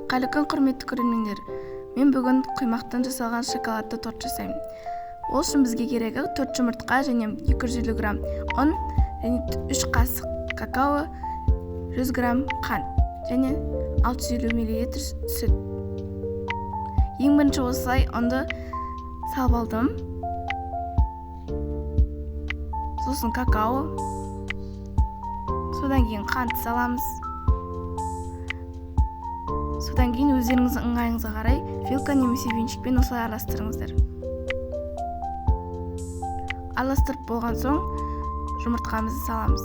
Қайырлы күн, құрметті көрермендер. Мен бүгін құймақтан жасалған шоколадты торт жасаймын. Ол үшін бізге керегі 4 жұмыртқа және 250 грамм ұн және 3 қасық какао, 100 грамм қант және 650 мл сүт. Ең бірінші осылай ұнды салып алдым. Сосын какао. Содан кейін қант саламыз. Содан кейін өздеріңіздің ыңғайыңызға қарай вилка немесе венчикпен осылай араластырыңыздар. Араластырып болған соң жұмыртқамызды саламыз.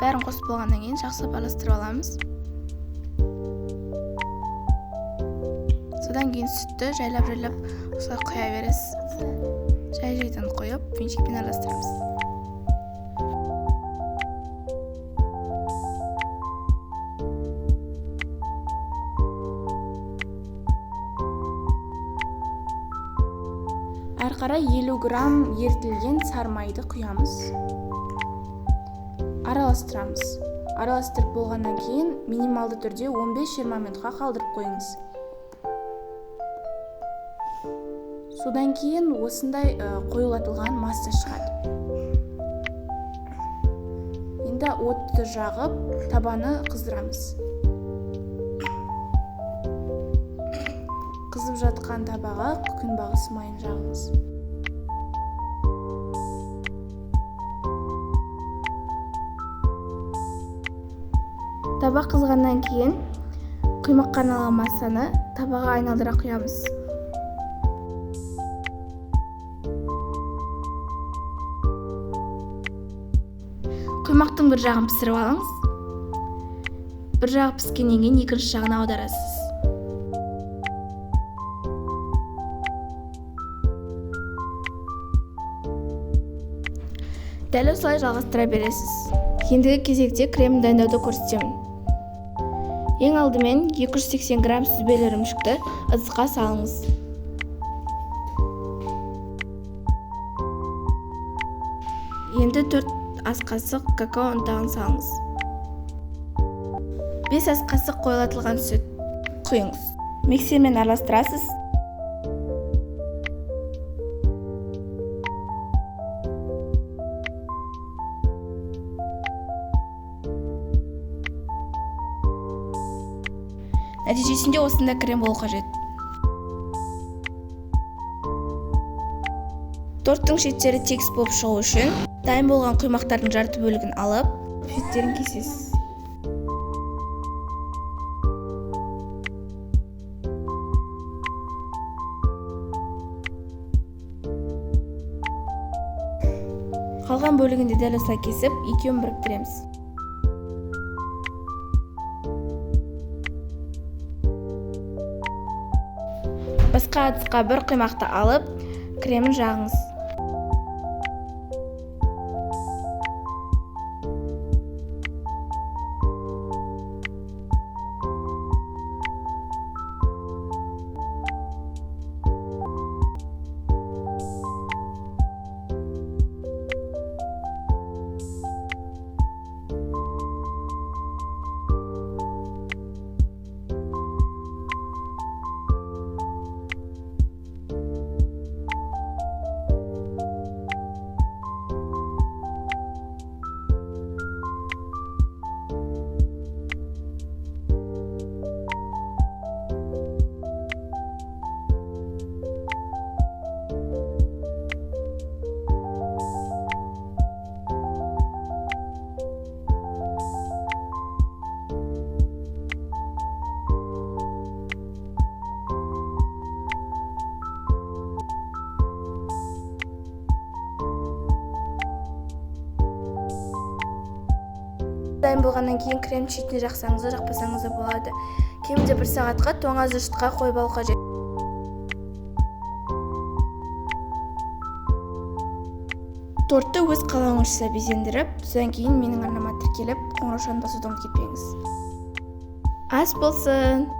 Бәрін қосып болғаннан кейін жақсылап араластырып аламыз. Содан кейін сүтті жайлап осылай құя бересіз. Жай-жайдан қойып, венчикпен араластырамыз. Әрі қарай 50 грамм ерітілген сары майды құямыз. Араластырамыз. Араластырып болғаннан кейін минималды түрде 15-20 минутқа қалдырып қойыңыз. Содан кейін осындай қоюлатылған масса шығады. Енді отты жағып, табаны қыздырамыз. Қызып жатқан табаға күнбағыс майын жағыңыз. Таба қызғаннан кейін құймаққа арналған массаны табаға айналдыра құямыз. Құймақтың бір жағын пісіріп алыңыз. Bir жағы піскеннен кейін екінші жағына аударасыз. Дәл осылай жалғастыра бересіз. Ендігі кезекте кремін дайындауды көрсетемін. Ең алдымен 280 грамм сүзбелі ірімшікті ыдысқа салыңыз. Енді 4 ас қасық какао ұнтағын салыңыз. 5 ас қасық қоюлатылған сүт құйыңыз. Миксермен араластырасыз. Нәтижесінде осында крем болу қажет. Торттың шеттері тегіс болып шығу үшін дайын болған құймақтардың жарты бөлігін алып, шеттерін кесесіз. Қалған бөлігінде дәл осылай кесіп, екеуін біріктіреміз. Басқа ыдысқа бір құймақты алып, кремін жағыңыз. Дайын болғаннан кейін крем шетіне жақсаңыз да жақпасаңыз да болады. Кемінде 1 сағатқа тоңазытқышқа қойып алу қажет. Тортты өз қалауыңызша безендіріп, содан кейін менің арнама тіркеліп, қоңырау шанын басуды ұмытпаңыз. Ас болсын!